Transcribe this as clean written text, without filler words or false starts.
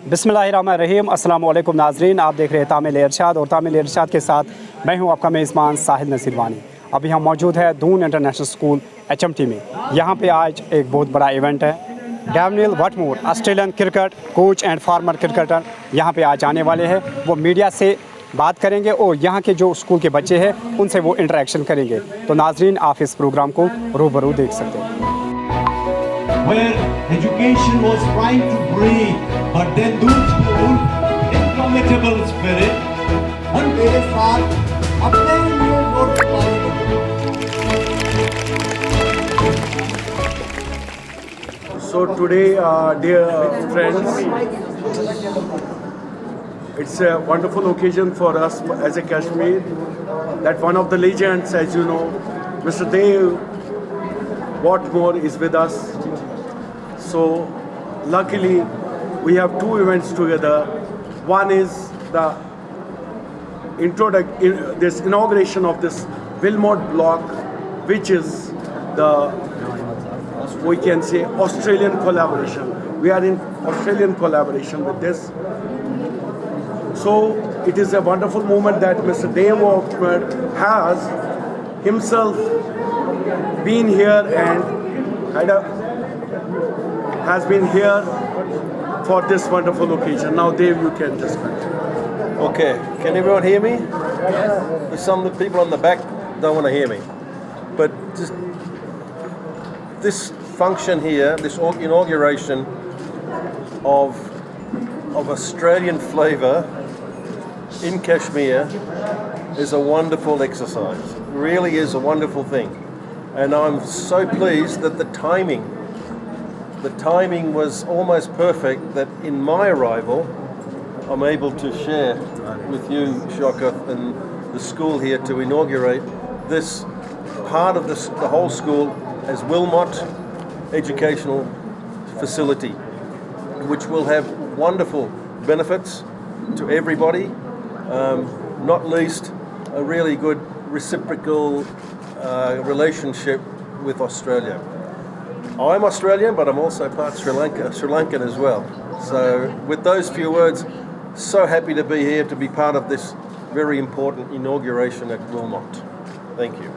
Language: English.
बिस्मिल्लाहिर्रहमानिर्रहीम, अस्सलाम वालेकुम नाज़रीन। आप देख रहे हैं तामील इरशाद और तामील इरशाद के साथ मैं हूं आपका मेज़बान साहिल नज़ीर वानी। अभी हम मौजूद है दून इंटरनेशनल स्कूल HMT में। यहाँ पे आज एक बहुत बड़ा इवेंट है। Dave Whatmore Australian cricket coach and former cricketer यहाँ पे आज आने वाले हैं। वो मीडिया से बात करेंगे और यहाँ के जो स्कूल के बच्चे हैं उनसे वो इंटरेक्शन करेंगे। तो नाज़रीन, आप इस प्रोग्राम को रूबरू देख सकते हैं। Where education was trying to breathe, but then Doon School, indomitable spirit, and मेरे साथ अपने लिए vote So today, dear friends, it's a wonderful occasion for us as a Kashmir that one of the legends, as you know, Mr. DAVE Whatmore is with us. So luckily we have two events together. One is the this inauguration of this Wilmot block, which is the, we can say, Australian collaboration. We are in Australian collaboration with this. So it is a wonderful moment that Mr. DAVE Whatmore has himself been here and has been here for this wonderful occasion. Now Dave, you can just continue. Okay, can everyone hear me? There's some of the people on the back don't want to hear me. But just this function here, this inauguration of Australian flavour in Kashmir is a wonderful exercise. It really is a wonderful thing. And I'm so pleased that the timing was almost perfect, that in my arrival I'm able to share with you, Shaukat, and the school here to inaugurate this part of the whole school as Wilmot Educational Facility, which will have wonderful benefits to everybody, not least a really good reciprocal relationship with Australia. I'm Australian, but I'm also part Sri Lankan as well. So with those few words, so happy to be here to be part of this very important inauguration at Wilmot. Thank you.